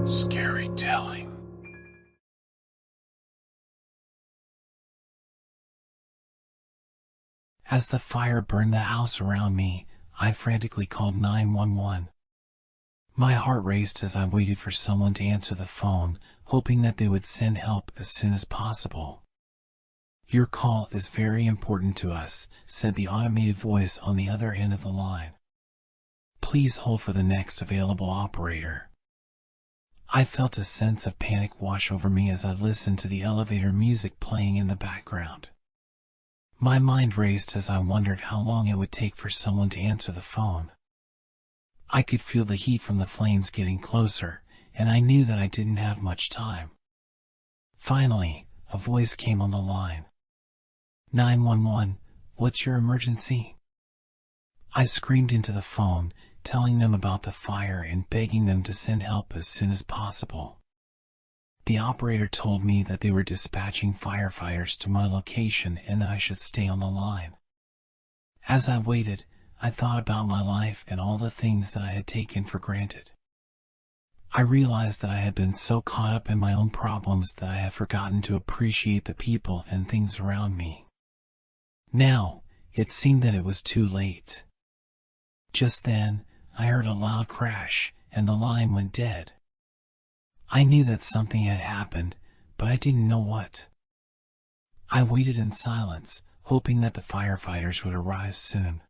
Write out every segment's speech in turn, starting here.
Scary telling. As the fire burned the house around me, I frantically called 911. My heart raced as I waited for someone to answer the phone, hoping that they would send help as soon as possible. "Your call is very important to us," said the automated voice on the other end of the line. "Please hold for the next available operator." I felt a sense of panic wash over me as I listened to the elevator music playing in the background. My mind raced as I wondered how long it would take for someone to answer the phone. I could feel the heat from the flames getting closer, and I knew that I didn't have much time. Finally, a voice came on the line. 911, what's your emergency?" I screamed into the phone, telling them about the fire and begging them to send help as soon as possible. The operator told me that they were dispatching firefighters to my location and that I should stay on the line. As I waited, I thought about my life and all the things that I had taken for granted. I realized that I had been so caught up in my own problems that I had forgotten to appreciate the people and things around me. Now, it seemed that it was too late. Just then, I heard a loud crash, and the line went dead. I knew that something had happened, but I didn't know what. I waited in silence, hoping that the firefighters would arrive soon.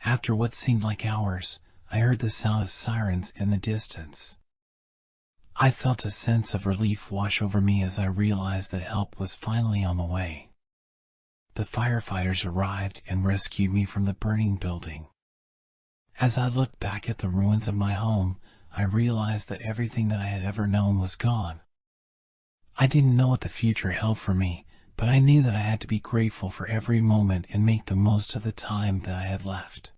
After what seemed like hours, I heard the sound of sirens in the distance. I felt a sense of relief wash over me as I realized that help was finally on the way. The firefighters arrived and rescued me from the burning building. As I looked back at the ruins of my home, I realized that everything that I had ever known was gone. I didn't know what the future held for me, but I knew that I had to be grateful for every moment and make the most of the time that I had left.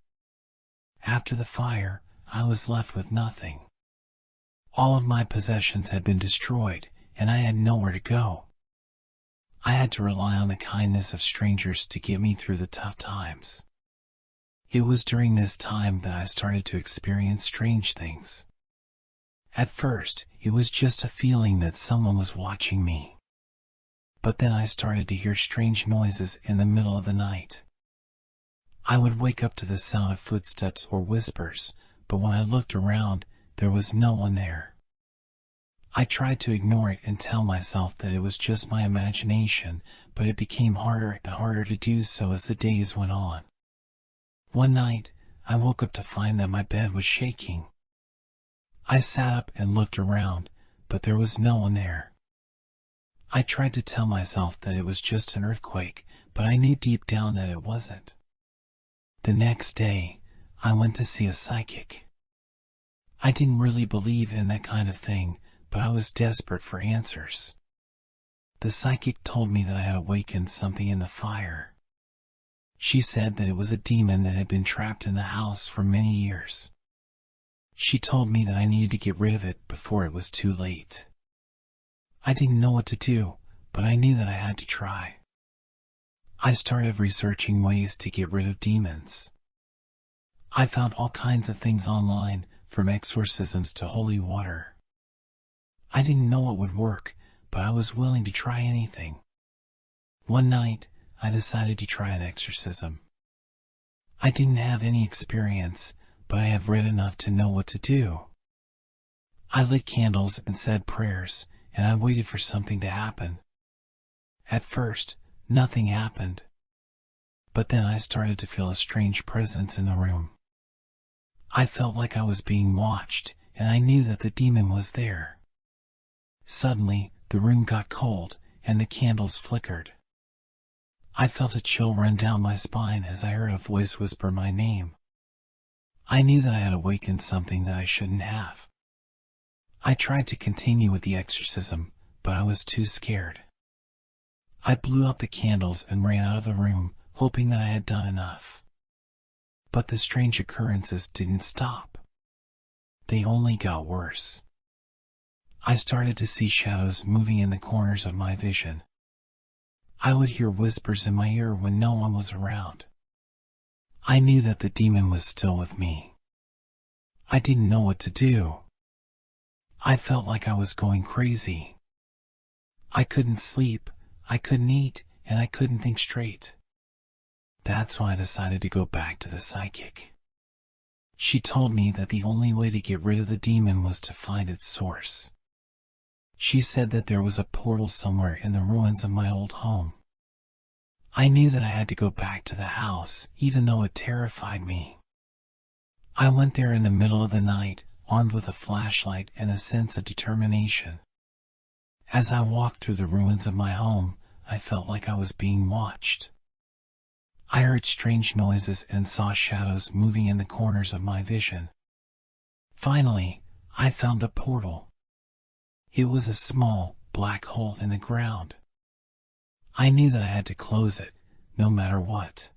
After the fire, I was left with nothing. All of my possessions had been destroyed, and I had nowhere to go. I had to rely on the kindness of strangers to get me through the tough times. It was during this time that I started to experience strange things. At first, it was just a feeling that someone was watching me. But then I started to hear strange noises in the middle of the night. I would wake up to the sound of footsteps or whispers, but when I looked around, there was no one there. I tried to ignore it and tell myself that it was just my imagination, but it became harder and harder to do so as the days went on. One night, I woke up to find that my bed was shaking. I sat up and looked around, but there was no one there. I tried to tell myself that it was just an earthquake, but I knew deep down that it wasn't. The next day, I went to see a psychic. I didn't really believe in that kind of thing, but I was desperate for answers. The psychic told me that I had awakened something in the fire. She said that it was a demon that had been trapped in the house for many years. She told me that I needed to get rid of it before it was too late. I didn't know what to do, but I knew that I had to try. I started researching ways to get rid of demons. I found all kinds of things online, from exorcisms to holy water. I didn't know what would work, but I was willing to try anything. One night, I decided to try an exorcism. I didn't have any experience, but I had read enough to know what to do. I lit candles and said prayers, and I waited for something to happen. At first, nothing happened. But then I started to feel a strange presence in the room. I felt like I was being watched, and I knew that the demon was there. Suddenly, the room got cold, and the candles flickered. I felt a chill run down my spine as I heard a voice whisper my name. I knew that I had awakened something that I shouldn't have. I tried to continue with the exorcism, but I was too scared. I blew out the candles and ran out of the room, hoping that I had done enough. But the strange occurrences didn't stop. They only got worse. I started to see shadows moving in the corners of my vision. I would hear whispers in my ear when no one was around. I knew that the demon was still with me. I didn't know what to do. I felt like I was going crazy. I couldn't sleep, I couldn't eat, and I couldn't think straight. That's why I decided to go back to the psychic. She told me that the only way to get rid of the demon was to find its source. She said that there was a portal somewhere in the ruins of my old home. I knew that I had to go back to the house, even though it terrified me. I went there in the middle of the night, armed with a flashlight and a sense of determination. As I walked through the ruins of my home, I felt like I was being watched. I heard strange noises and saw shadows moving in the corners of my vision. Finally, I found the portal. It was a small, black hole in the ground. I knew that I had to close it, no matter what.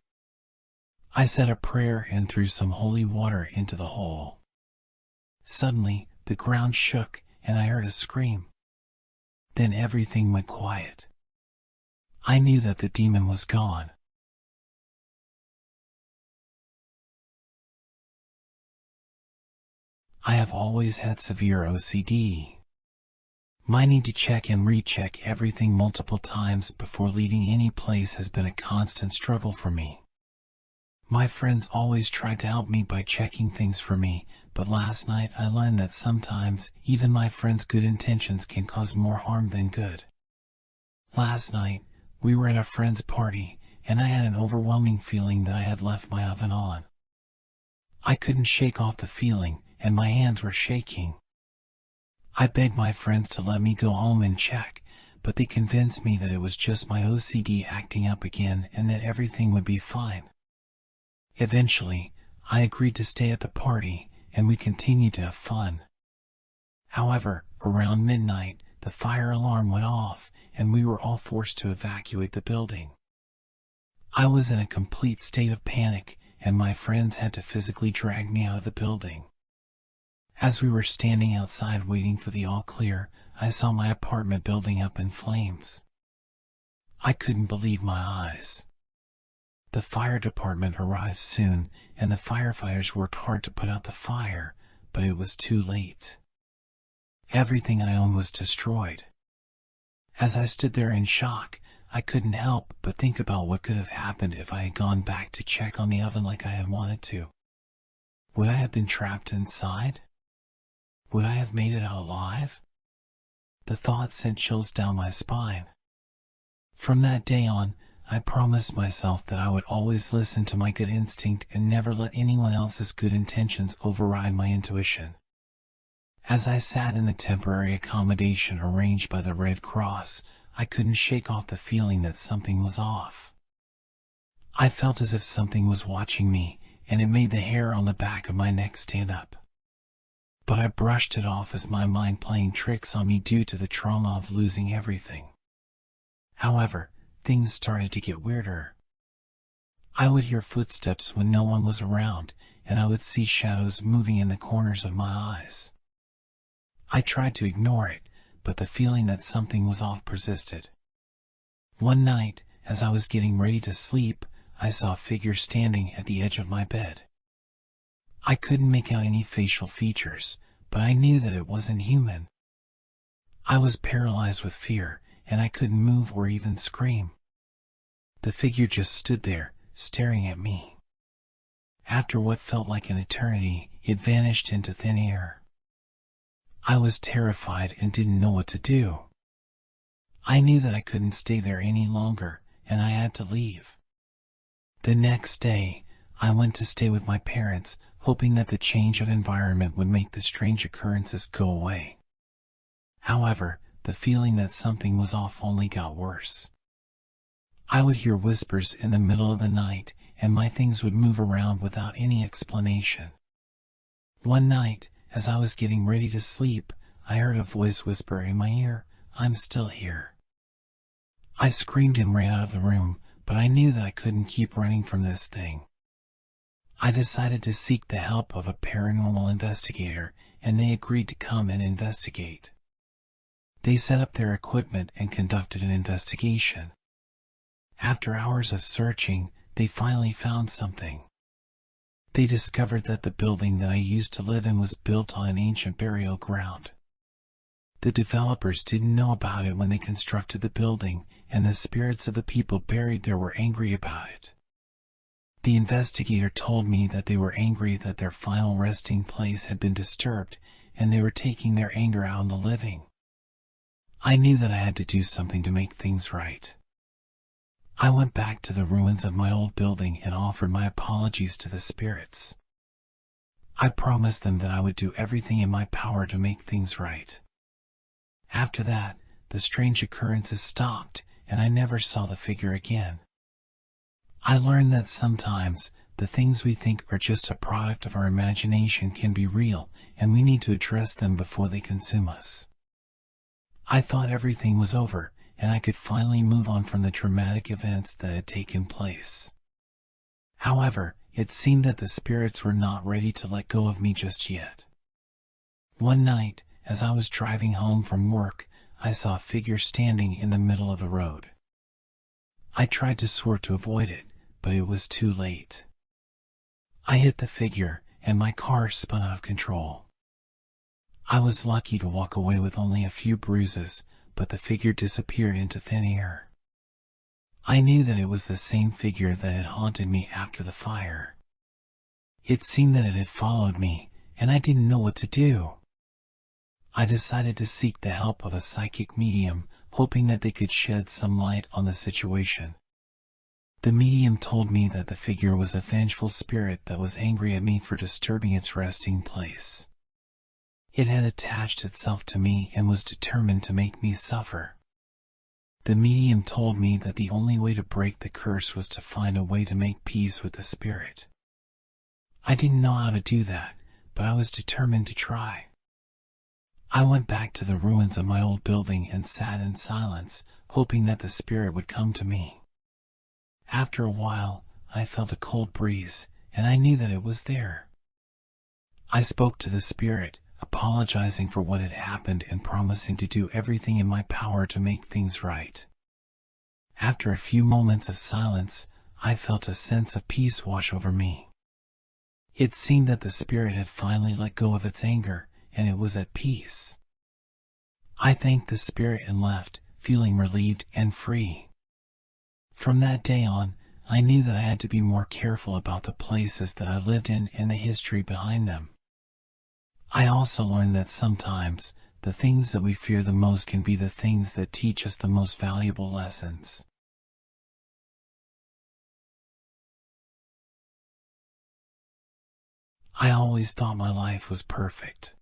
I said a prayer and threw some holy water into the hole. Suddenly, the ground shook and I heard a scream. Then everything went quiet. I knew that the demon was gone. I have always had severe OCD. My need to check and recheck everything multiple times before leaving any place has been a constant struggle for me. My friends always tried to help me by checking things for me, but last night I learned that sometimes even my friends' good intentions can cause more harm than good. Last night, we were at a friend's party, and I had an overwhelming feeling that I had left my oven on. I couldn't shake off the feeling, and my hands were shaking. I begged my friends to let me go home and check, but they convinced me that it was just my OCD acting up again and that everything would be fine. Eventually, I agreed to stay at the party, and we continued to have fun. However, around midnight, the fire alarm went off, and we were all forced to evacuate the building. I was in a complete state of panic, and my friends had to physically drag me out of the building. As we were standing outside waiting for the all clear, I saw my apartment building up in flames. I couldn't believe my eyes. The fire department arrived soon, and the firefighters worked hard to put out the fire, but it was too late. Everything I owned was destroyed. As I stood there in shock, I couldn't help but think about what could have happened if I had gone back to check on the oven like I had wanted to. Would I have been trapped inside? Would I have made it out alive? The thought sent chills down my spine. From that day on, I promised myself that I would always listen to my good instinct and never let anyone else's good intentions override my intuition. As I sat in the temporary accommodation arranged by the Red Cross, I couldn't shake off the feeling that something was off. I felt as if something was watching me, and it made the hair on the back of my neck stand up. But I brushed it off as my mind playing tricks on me due to the trauma of losing everything. However, things started to get weirder. I would hear footsteps when no one was around, and I would see shadows moving in the corners of my eyes. I tried to ignore it, but the feeling that something was off persisted. One night, as I was getting ready to sleep, I saw a figure standing at the edge of my bed. I couldn't make out any facial features, but I knew that it wasn't human. I was paralyzed with fear, and I couldn't move or even scream. The figure just stood there, staring at me. After what felt like an eternity, it vanished into thin air. I was terrified and didn't know what to do. I knew that I couldn't stay there any longer, and I had to leave. The next day, I went to stay with my parents, hoping that the change of environment would make the strange occurrences go away. However, the feeling that something was off only got worse. I would hear whispers in the middle of the night, and my things would move around without any explanation. One night, as I was getting ready to sleep, I heard a voice whisper in my ear, "I'm still here." I screamed and ran out of the room, but I knew that I couldn't keep running from this thing. I decided to seek the help of a paranormal investigator, and they agreed to come and investigate. They set up their equipment and conducted an investigation. After hours of searching, they finally found something. They discovered that the building that I used to live in was built on an ancient burial ground. The developers didn't know about it when they constructed the building, and the spirits of the people buried there were angry about it. The investigator told me that they were angry that their final resting place had been disturbed, and they were taking their anger out on the living. I knew that I had to do something to make things right. I went back to the ruins of my old building and offered my apologies to the spirits. I promised them that I would do everything in my power to make things right. After that, the strange occurrences stopped, and I never saw the figure again. I learned that sometimes the things we think are just a product of our imagination can be real, and we need to address them before they consume us. I thought everything was over, and I could finally move on from the traumatic events that had taken place. However, it seemed that the spirits were not ready to let go of me just yet. One night, as I was driving home from work, I saw a figure standing in the middle of the road. I tried to swerve to avoid it, but it was too late. I hit the figure, and my car spun out of control. I was lucky to walk away with only a few bruises, but the figure disappeared into thin air. I knew that it was the same figure that had haunted me after the fire. It seemed that it had followed me, and I didn't know what to do. I decided to seek the help of a psychic medium, hoping that they could shed some light on the situation. The medium told me that the figure was a vengeful spirit that was angry at me for disturbing its resting place. It had attached itself to me and was determined to make me suffer. The medium told me that the only way to break the curse was to find a way to make peace with the spirit. I didn't know how to do that, but I was determined to try. I went back to the ruins of my old building and sat in silence, hoping that the spirit would come to me. After a while, I felt a cold breeze, and I knew that it was there. I spoke to the spirit, apologizing for what had happened and promising to do everything in my power to make things right. After a few moments of silence, I felt a sense of peace wash over me. It seemed that the spirit had finally let go of its anger, and it was at peace. I thanked the spirit and left, feeling relieved and free. From that day on, I knew that I had to be more careful about the places that I lived in and the history behind them. I also learned that sometimes, the things that we fear the most can be the things that teach us the most valuable lessons. I always thought my life was perfect.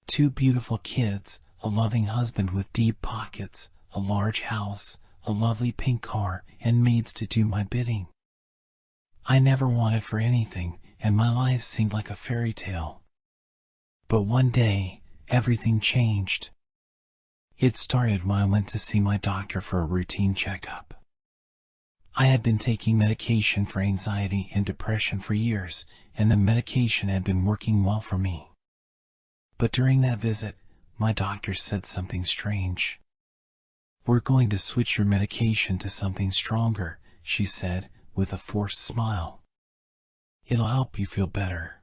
2 beautiful kids, a loving husband with deep pockets, a large house, a lovely pink car, and maids to do my bidding. I never wanted for anything, and my life seemed like a fairy tale. But one day, everything changed. It started when I went to see my doctor for a routine checkup. I had been taking medication for anxiety and depression for years, and the medication had been working well for me. But during that visit, my doctor said something strange. "We're going to switch your medication to something stronger," she said, with a forced smile. "It'll help you feel better."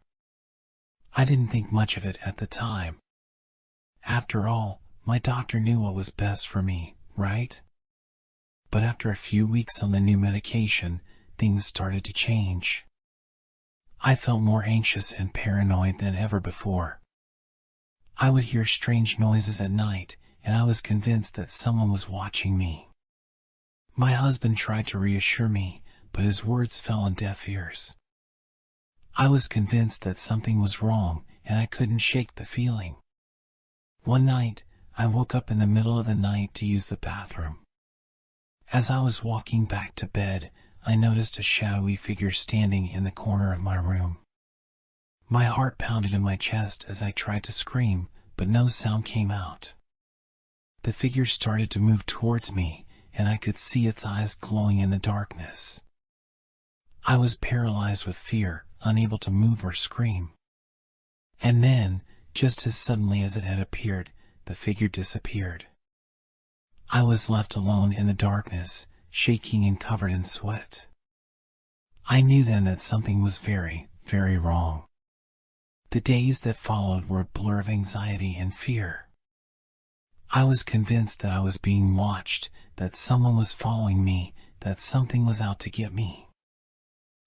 I didn't think much of it at the time. After all, my doctor knew what was best for me, right? But after a few weeks on the new medication, things started to change. I felt more anxious and paranoid than ever before. I would hear strange noises at night, and I was convinced that someone was watching me. My husband tried to reassure me, but his words fell on deaf ears. I was convinced that something was wrong, and I couldn't shake the feeling. One night, I woke up in the middle of the night to use the bathroom. As I was walking back to bed, I noticed a shadowy figure standing in the corner of my room. My heart pounded in my chest as I tried to scream, but no sound came out. The figure started to move towards me, and I could see its eyes glowing in the darkness. I was paralyzed with fear, unable to move or scream. And then, just as suddenly as it had appeared, the figure disappeared. I was left alone in the darkness, shaking and covered in sweat. I knew then that something was very, very wrong. The days that followed were a blur of anxiety and fear. I was convinced that I was being watched, that someone was following me, that something was out to get me.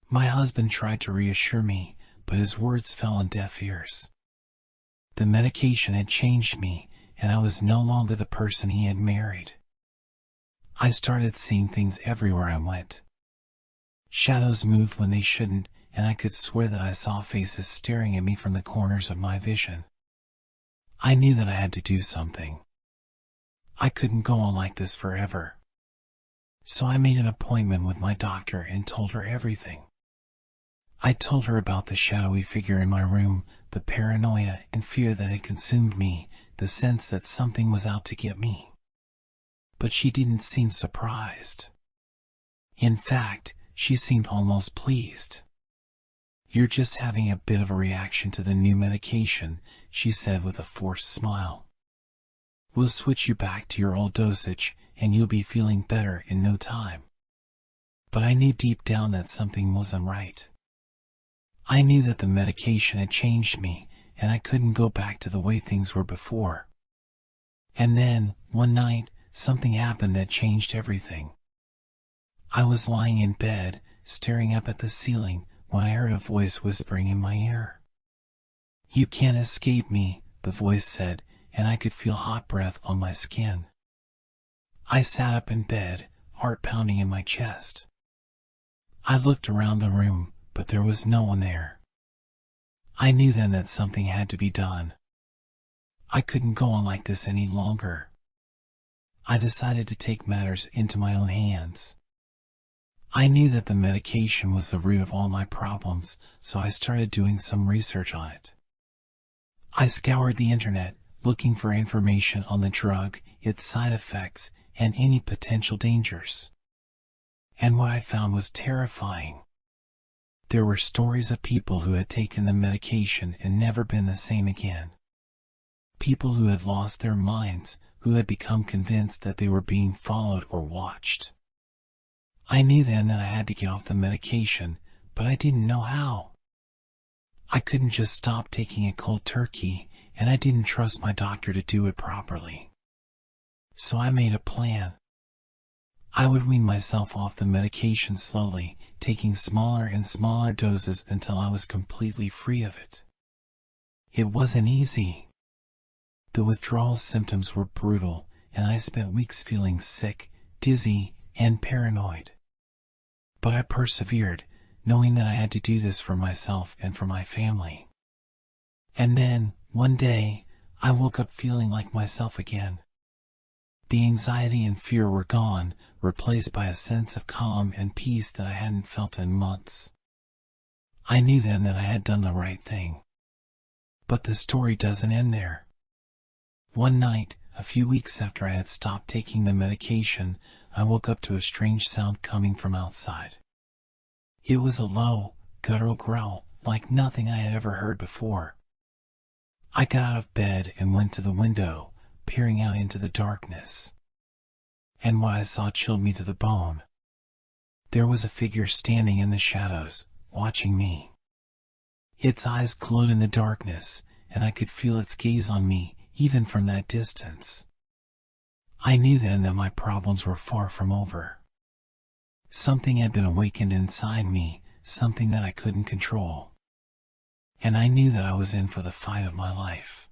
My husband tried to reassure me, but his words fell on deaf ears. The medication had changed me, and I was no longer the person he had married. I started seeing things everywhere I went. Shadows moved when they shouldn't, and I could swear that I saw faces staring at me from the corners of my vision. I knew that I had to do something. I couldn't go on like this forever. So I made an appointment with my doctor and told her everything. I told her about the shadowy figure in my room, the paranoia and fear that had consumed me, the sense that something was out to get me. But she didn't seem surprised. In fact, she seemed almost pleased. "You're just having a bit of a reaction to the new medication," she said with a forced smile. "We'll switch you back to your old dosage, and you'll be feeling better in no time." But I knew deep down that something wasn't right. I knew that the medication had changed me, and I couldn't go back to the way things were before. And then, one night, something happened that changed everything. I was lying in bed, staring up at the ceiling, when I heard a voice whispering in my ear. "You can't escape me," the voice said, and I could feel hot breath on my skin. I sat up in bed, heart pounding in my chest. I looked around the room, but there was no one there. I knew then that something had to be done. I couldn't go on like this any longer. I decided to take matters into my own hands. I knew that the medication was the root of all my problems, so I started doing some research on it. I scoured the internet, looking for information on the drug, its side effects, and any potential dangers. And what I found was terrifying. There were stories of people who had taken the medication and never been the same again. People who had lost their minds, who had become convinced that they were being followed or watched. I knew then that I had to get off the medication, but I didn't know how. I couldn't just stop taking it cold turkey, and I didn't trust my doctor to do it properly. So I made a plan. I would wean myself off the medication slowly, taking smaller and smaller doses until I was completely free of it. It wasn't easy. The withdrawal symptoms were brutal, and I spent weeks feeling sick, dizzy, and paranoid. But I persevered, knowing that I had to do this for myself and for my family. And then, one day, I woke up feeling like myself again. The anxiety and fear were gone, replaced by a sense of calm and peace that I hadn't felt in months. I knew then that I had done the right thing. But the story doesn't end there. One night, a few weeks after I had stopped taking the medication, I woke up to a strange sound coming from outside. It was a low, guttural growl, like nothing I had ever heard before. I got out of bed and went to the window, peering out into the darkness. And what I saw chilled me to the bone. There was a figure standing in the shadows, watching me. Its eyes glowed in the darkness, and I could feel its gaze on me, even from that distance. I knew then that my problems were far from over. Something had been awakened inside me, something that I couldn't control. And I knew that I was in for the fight of my life.